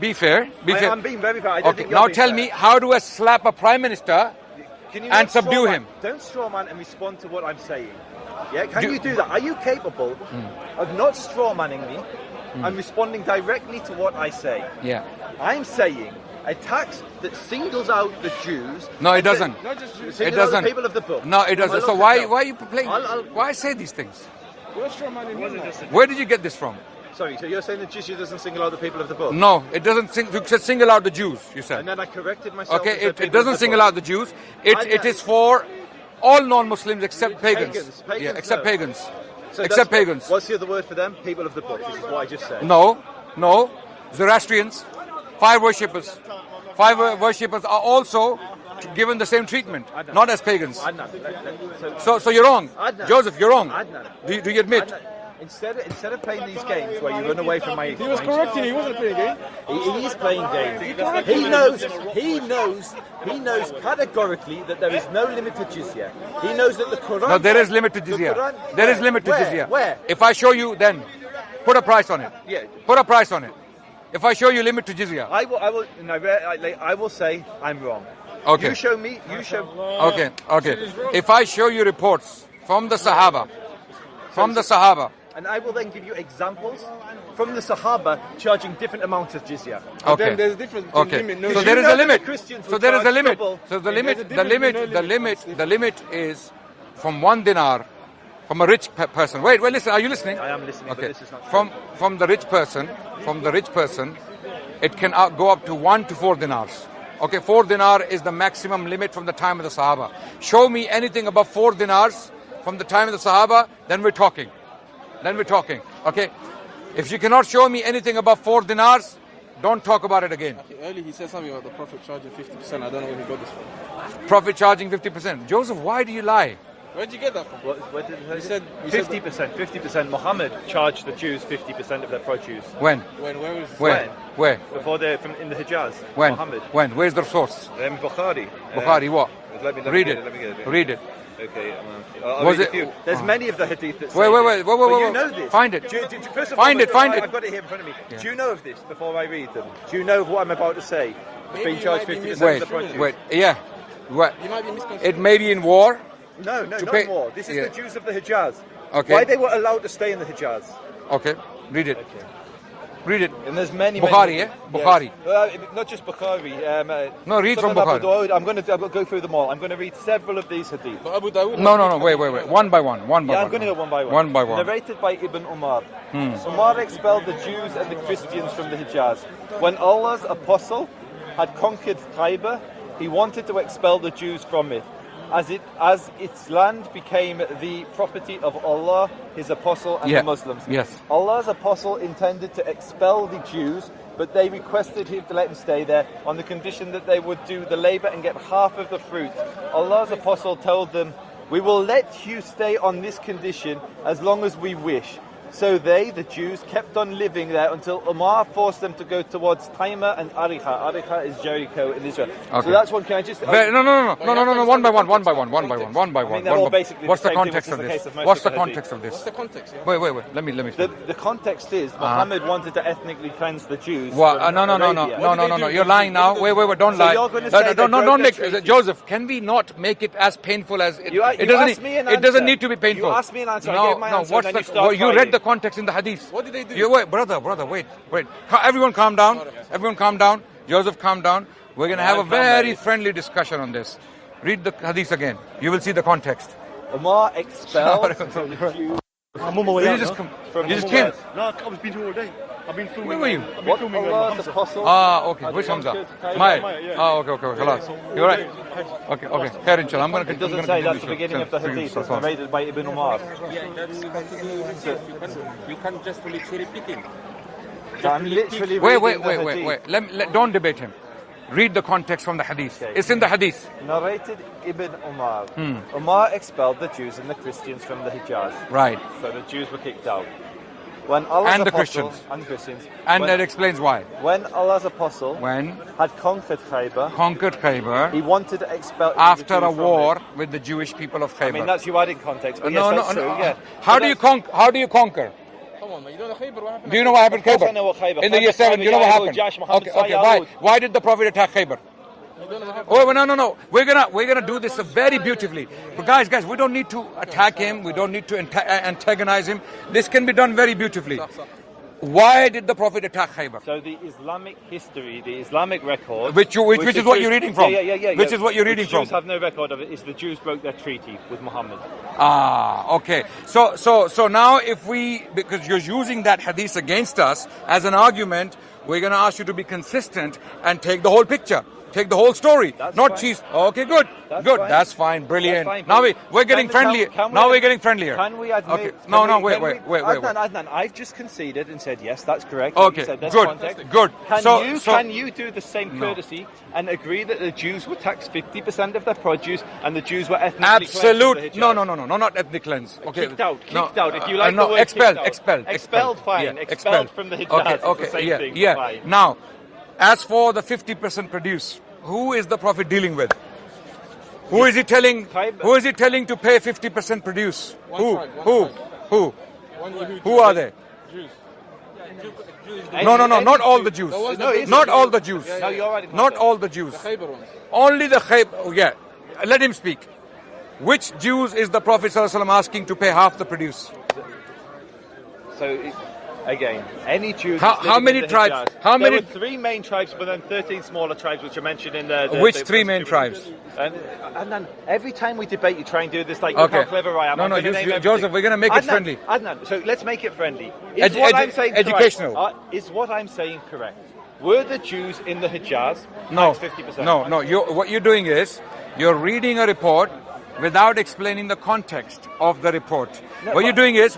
Be fair. Be fair. I'm being very fair. I don't Okay, think you're now being tell fair. me, how do I slap a prime minister Can you and not subdue strawman- him? Don't strawman and respond to what I'm saying. Yeah, can you do that? Are you capable of not strawmanning me and responding directly to what I say? Yeah. I'm saying a tax that singles out the Jews. No, it doesn't. Not just Jews. It Singles out doesn't. the people of the book. No, it doesn't. So why are you playing? I'll- Why say these things? What's strawmanning me? Where did you get this from? Sorry, so you're saying that Jizya doesn't single out the people of the book? No, it doesn't. You said single out the Jews. You said. And then I corrected myself. Okay, and said it people doesn't of the single book. out the Jews. It is for all non-Muslims except pagans. Pagans, Yeah, except no. pagans. So Except that's- pagans. What's the other word for them? People of the book. This is what I just said. No. Zoroastrians, fire worshippers. Fire worshippers are also given the same treatment, not as pagans. Adnan, So you're wrong. Adnan. Joseph, you're wrong. Adnan. Do you admit? Adnan, Instead of playing these games where you run away from my... He was correcting. He wasn't playing a game. He is playing games. He knows categorically that there is no limit to jizya. He knows that the Quran... No, there is limit to the jizya. Quran- There is limit to Where? jizya. Where? If I show you, then put a price on it. Yeah. Put a price on it. If I show you limit to jizya. I will say I'm wrong. Okay. You show me. You show. Okay. If I show you reports from the Sahaba, And I will then give you examples from the Sahaba charging different amounts of jizya. okay. Then there's a difference between Okay. limit. No, So you there is know a that limit. the Christians So will there is a charge limit. double? So the There's a limit, difference between the limit is from 1 dinar from a rich person. Wait, listen. Are you listening? I am listening, Okay. but this is not true. From the rich person, it can go up to 1 to 4 dinars. Okay, 4 dinar is the maximum limit from the time of the Sahaba. Show me anything above 4 dinars from the time of the Sahaba, then we're talking. Okay? If you cannot show me anything above 4 dinars, don't talk about it again. Okay, earlier he said something about the Prophet charging 50%. I don't know where he got this from. Profit charging 50%. Joseph, why do you lie? Where'd you get that from? What did You said 50%. 50%. Muhammad charged the Jews 50% of their produce. When? Where was this? Where? Before in the Hijaz. When? Muhammad. When? Where's the source? Bukhari. Bukhari, what? Let me Read get it. Let me get it. Read it. Okay. I'll Was read it- a few. There's many of the hadith that say Wait. this. But you know this. Find it. First of Find all, it, find it. I've got it here in front of me. Yeah. Do you know of this before I read them? Do you know of what I'm about to say? Maybe Being you charged might be 50% of the produce. Wait. Yeah. What? You might be misconstruing. It may be in war. No, not pay- more. This is Yeah. the Jews of the Hijaz. Okay. Why they were allowed to stay in the Hijaz. Okay. Read it. Read it. And there's many. Bukhari, many, yeah? Bukhari. Not just Bukhari. No, read from Sunan Abu Bukhari. Dawud. I'm going to go through them all. I'm going to read several of these hadith. But Abu Dawud. No. Wait. One by one. Yeah, I'm going to go one by one. One by one. Narrated by Ibn Umar. Umar expelled the Jews and the Christians from the Hijaz. When Allah's apostle had conquered Khaybar, he wanted to expel the Jews from it. As its land became the property of Allah, His Apostle, and the Muslims. Yes. Allah's Apostle intended to expel the Jews, but they requested him to let him stay there on the condition that they would do the labor and get half of the fruit. Allah's Apostle told them, "We will let you stay on this condition as long as we wish." So they, the Jews, kept on living there until Umar forced them to go towards Taima and Ariha. Ariha is Jericho in Israel. Okay. So that's one. Can I just? No. One by one. I mean, they're all basically What's the the same thing, context which of is the this? case of most What's of the the context of What's this? the context? Yeah? Wait. Let me. The context is Muhammad wanted to ethnically cleanse the Jews. Well, from Arabia. no. You're lying now. Wait. Don't So lie. you're gonna say they Don't broke make the treaty? Joseph. Can we not make it as painful as it? You It asked me an It doesn't answer. need to be painful. You asked me an answer. I No. gave my answer, What's and then you the? start You read crying. the context in the hadith. What did they do? You wait, brother. Wait. Everyone, calm down. Joseph, calm down. We're going to have a very friendly discussion on this. Read the hadith again. You will see the context. Umar expelled the Jews I'm on my way out. You just came. No, I've been through all day. I've been filming. Where were you? I've been what filming Allah's Hamza. apostle. Okay. Which Hamza? Maya. Okay. Khalas. You're right. Okay. Khair inshallah. I'm going to It doesn't say that's the beginning of the hadith. It's narrated by Ibn Umar. You can't just literally repeating. I'm literally reading the hadith. Wait. Don't debate him. Read the context from the hadith. Okay. It's in the hadith. Narrated Ibn Umar. Umar expelled the Jews and the Christians from the Hijaz. Right. So the Jews were kicked out. When Allah's And the apostle, Christians. And Christians. And when, that explains why. when Allah's apostle When had conquered Khaybar, conquered Khaybar, he wanted to expel after the a Jews from war it. with the Jewish people of Khaybar. I mean, that's you adding context. But no. yes, that's true, yeah. How do you conquer? Come on, man. You don't know Khaybar? What happened? Do you know what happened in Of course I Khaybar? know what Khaybar. In the year 7, do you know what Khaybar, happened? Jash, Muhammad, Okay, Sayyid, why did the Prophet attack Khaybar? You don't know what happened? Oh, no. We're gonna do this very beautifully. But guys, we don't need to attack him. We don't need to antagonize him. This can be done very beautifully. Why did the Prophet attack Khaybar? So the Islamic history, the Islamic record, Which is what you're reading from. Yeah. Which is what you're reading Which from. Jews have no record of it. Is the Jews broke their treaty with Muhammad. Okay. So now because you're using that hadith against us as an argument, we're going to ask you to be consistent and take the whole picture. Take the whole story, That's not fine. cheese. Okay, good. Fine. That's fine. Brilliant. That's fine. Now we're getting friendly. We're getting friendlier. Can we admit? Okay. No, wait. Adnan, I've just conceded and said yes, that's correct. Okay, You said there's good, context. good. Can you do the same courtesy and agree that the Jews were taxed 50% of their produce and the Jews were ethnically cleansed from the Absolute. Hijaz? No, not ethnic cleanse. Okay. Kicked out. If you No, like no, the word expelled. Expelled, fine. Yeah, expelled from the Hijaz. Okay. It's the same thing. Yeah. Fine. Now, as for the 50% produce, who is the Prophet dealing with? Who is he telling? Who is he telling to pay 50% produce? Who? Who are they? Jews. No, not all the Jews. Not all the Jews. No, you're right. Not all the Jews. Khaybar ones. Only the Khaybar. Oh, yeah. Let him speak. Which Jews is the Prophet ﷺ asking to pay half the produce? So, again, any Jews. How many tribes? How many? There were 3 main tribes, but then 13 smaller tribes, which are mentioned in the. Which 3 main tribes? And then every time we debate, you try and do this like, Okay. look how clever I am. No, I'm gonna name everything. Joseph, we're going to make it friendly. Adnan, so let's make it friendly. Educational. Is what I'm saying correct? Were the Jews in the Hijaz No, taxed 50%? no. What you're doing is you're reading a report without explaining the context of the report. What you're doing is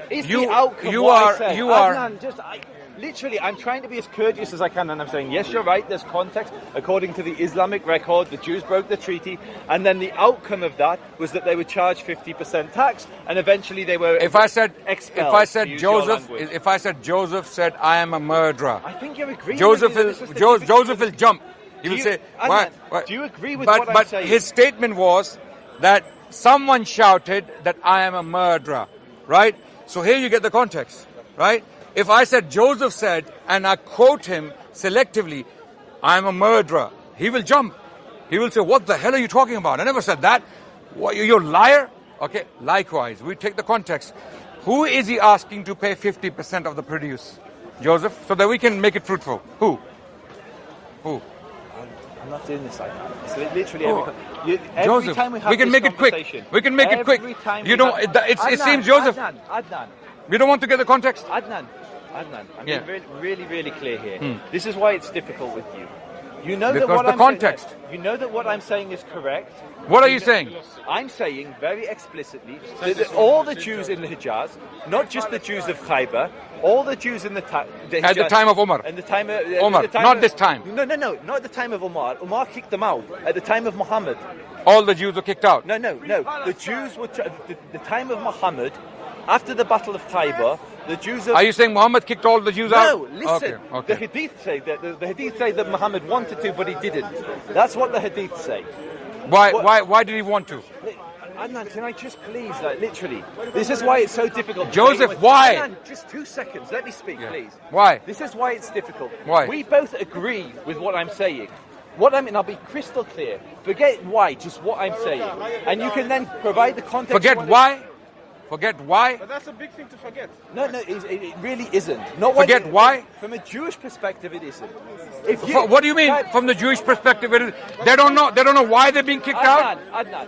Is you the outcome you what I are said? you are. Adnan, literally, I'm trying to be as courteous as I can, and I'm saying, yes, you're right, there's context. According to the Islamic record, the Jews broke the treaty, and then the outcome of that was that they were charged 50% tax, and eventually they were expelled. If I said to use your Joseph, language. if I said Joseph said I am a murderer, I think you're agreeing Joseph with me that will this is the Joseph will jump. He will you- say, Adnan, "Why?" do you agree with but, what I'm but saying? his statement was that someone shouted that I am a murderer, right? So here you get the context, right? If I said Joseph said, and I quote him selectively, I am a murderer, he will jump. He will say, what the hell are you talking about? I never said that. What, you're a liar? Okay, likewise, we take the context. Who is he asking to pay 50% of the produce? Joseph, so that we can make it fruitful. Who? I'm not doing this like that. It's literally Oh. every Joseph, time we have we can this make it quick. conversation, We can make it quick. every time You we don't. have- It Adnan, seems Joseph. Adnan, We don't want to get the context. I'm Yeah. being really clear here. This is why it's difficult with you. You know Because that what the I'm context. Saying, you know that what I'm saying is correct. What are you saying? I'm saying very explicitly that all the Jews in the Hijaz, not just the Jews of Khaybar, all the Jews in the Hijaz, At the time of Umar. and the time of Umar, at the time not of- this time. No, not at the time of Umar. Umar kicked them out. At the time of Muhammad. All the Jews were kicked out. No. The Jews were the time of Muhammad, after the Battle of Khaybar. The Jews of Are you saying Muhammad kicked all the Jews out? No, listen. Okay. The Hadith say that the Hadith say that Muhammad wanted to, but he didn't. That's what the Hadith say. Why did he want to? Adnan, can I just please, like, literally? This is why it's so difficult. Joseph, why? Adnan, just 2 seconds. Let me speak, please. Why? This is why it's difficult. Why? We both agree with what I'm saying. I'll be crystal clear. Forget why, just what I'm saying, and you can then provide the context. Forget why? Forget why? But that's a big thing to forget. No, it really isn't. Not Forget why? From a Jewish perspective, it isn't. What do you mean? From the Jewish perspective, they don't know why they're being kicked out. Adnan.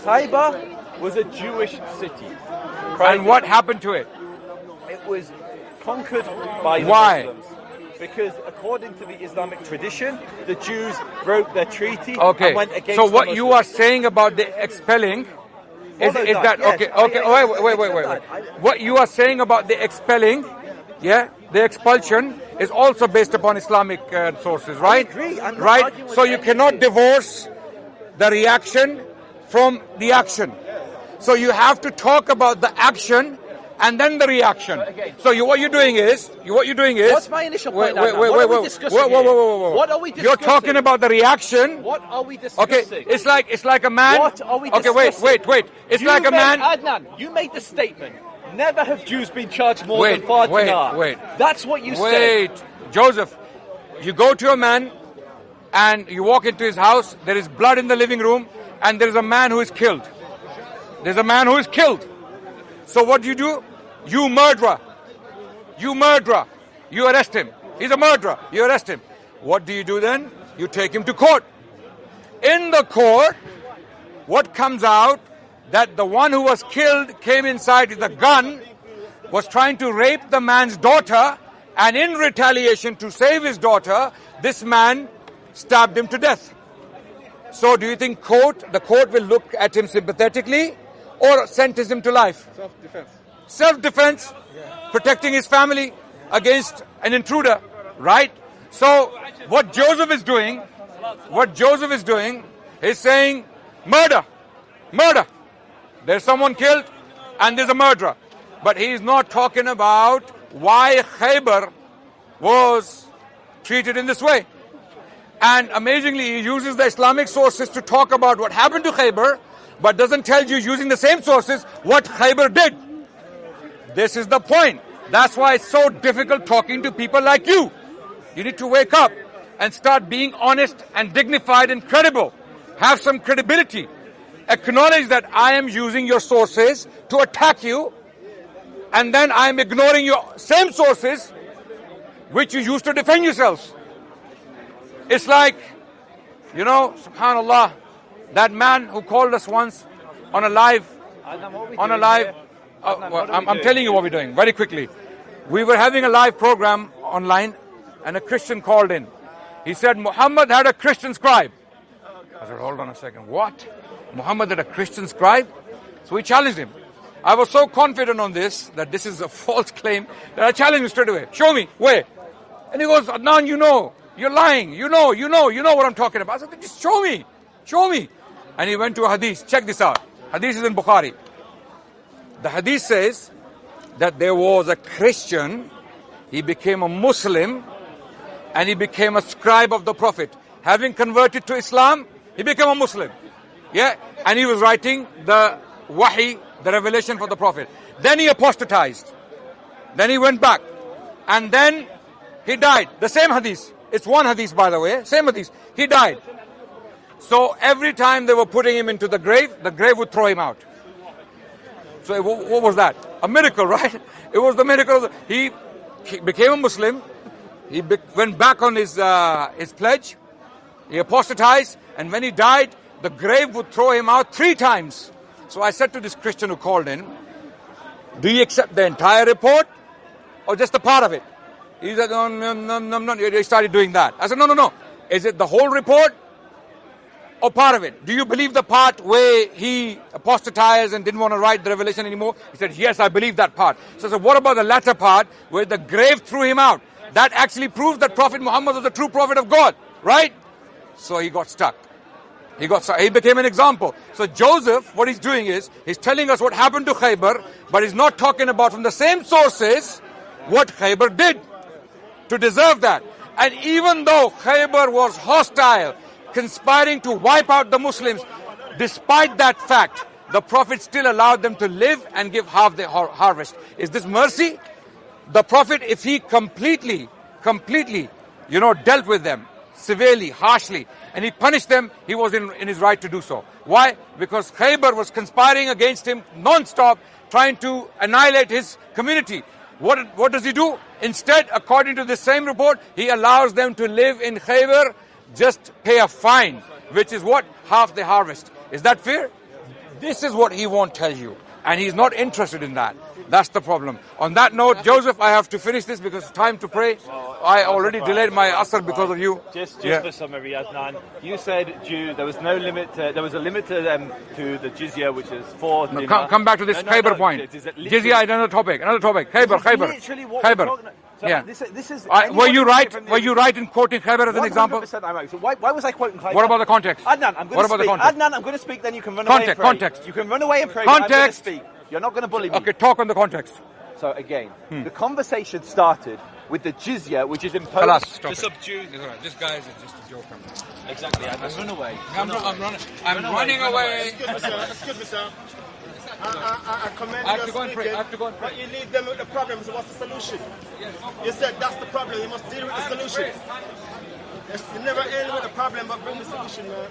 Khaybar was a Jewish city. And what happened to it? It was conquered by the Why? Muslims. Because according to the Islamic tradition, the Jews broke their treaty Okay. and went against So the what you Muslims. are saying about the expelling is Follow that that, yes. okay? I Wait. accept that. What you are saying about the expelling, yeah, the expulsion is also based upon Islamic sources, right? agree. I'm not right. arguing with So you cannot anything. divorce the reaction from the action. So you have to talk about the action and then the reaction. So what you're doing is. What's my initial point? Wait. What are we discussing? What are we discussing? You're talking about the reaction. What are we discussing? Okay, it's like a man. What are we discussing? Okay, wait. It's like a man. Adnan, you made the statement. Never have Jews been charged more than 5 dinar. Wait. That's what you said. Wait, Joseph. You go to a man, and you walk into his house. There is blood in the living room, and there is a man who is killed. There's a man who is killed. So what do? You murderer. You arrest him. He's a murderer. You arrest him. What do you do then? You take him to court. In the court, what comes out? That the one who was killed came inside with a gun, was trying to rape the man's daughter, and in retaliation to save his daughter, this man stabbed him to death. So do you think the court will look at him sympathetically or sentence him to life? Self-defense. Self-defense, protecting his family against an intruder, right? So what Joseph is doing is saying, murder. There's someone killed and there's a murderer. But he is not talking about why Khaybar was treated in this way. And amazingly, he uses the Islamic sources to talk about what happened to Khaybar, but doesn't tell you, using the same sources, what Khaybar did. This is the point. That's why it's so difficult talking to people like you. You need to wake up and start being honest and dignified and credible. Have some credibility. Acknowledge that I am using your sources to attack you, and then I am ignoring your same sources which you use to defend yourselves. It's like, subhanallah, that man who called us once on a live. I'm telling you what we're doing very quickly. We were having a live program online, and a Christian called in. He said Muhammad had a Christian scribe. I said, hold on a second, what? Muhammad had a Christian scribe? So we challenged him. I was so confident on this, that this is a false claim, that I challenged him straight away. Show me, where? And he goes, Adnan, you're lying, you know what I'm talking about. I said, just show me. And he went to a hadith. Check this out. Hadith is in Bukhari. The hadith says that there was a Christian, he became a Muslim, and he became a scribe of the Prophet. Having converted to Islam, he became a Muslim. Yeah, and he was writing the wahi, the revelation for the Prophet. Then he apostatized. Then he went back. And then he died. The same hadith. It's one hadith, by the way. Same hadith. He died. So every time they were putting him into the grave would throw him out. So what was that? A miracle, right? It was the miracle. He became a Muslim. He went back on his pledge. He apostatized. And when he died, the grave would throw him out 3 times. So I said to this Christian who called in, do you accept the entire report or just a part of it? He said, no. He started doing that. I said, no. Is it the whole report or part of it? Do you believe the part where he apostatized and didn't want to write the revelation anymore? He said, yes, I believe that part. So I said, what about the latter part where the grave threw him out? That actually proves that Prophet Muhammad was the true prophet of God, right? So he got stuck. He became an example. So Joseph, what he's doing is, he's telling us what happened to Khaybar, but he's not talking about from the same sources what Khaybar did to deserve that. And even though Khaybar was hostile, conspiring to wipe out the Muslims, despite that fact, the Prophet still allowed them to live and give half the harvest. Is this mercy? The Prophet, if he completely, dealt with them severely, harshly, and he punished them, he was in his right to do so. Why? Because Khaybar was conspiring against him non-stop, trying to annihilate his community. What does he do? Instead, according to the same report, he allows them to live in Khaybar, just pay a fine, which is what? Half the harvest. Is that fair? This is what he won't tell you. And he's not interested in that. That's the problem. On that note, Joseph, I have to finish this because it's time to pray. I already delayed my asr because of you. Just for summary, Adnan, you said there was no limit. There was a limit to the jizya, which is 4 dinar. Come back to this Khaybar point. Jizya is another topic. Khaybar. Yeah. Were you right in quoting Khaybar as an example? So why was I quoting Khaybar? What about the context? Adnan, I'm going to speak. Then you can run away and pray. Context. You can run away and pray. Context. I'm going to speak. You're not going to bully me. Okay, talk on the context. So again, the conversation started with the jizya, which is Khalas, imposed stop to it. subdue. This guy is just a joke. Exactly. I'm run away. I'm running away. Excuse me, sir. I commend I have your to go and pray. speaking, I have to go and pray. But you leave them with the problem, so what's the solution? You said that's the problem, you must deal with the solution. You never end with the problem, but bring the solution, man.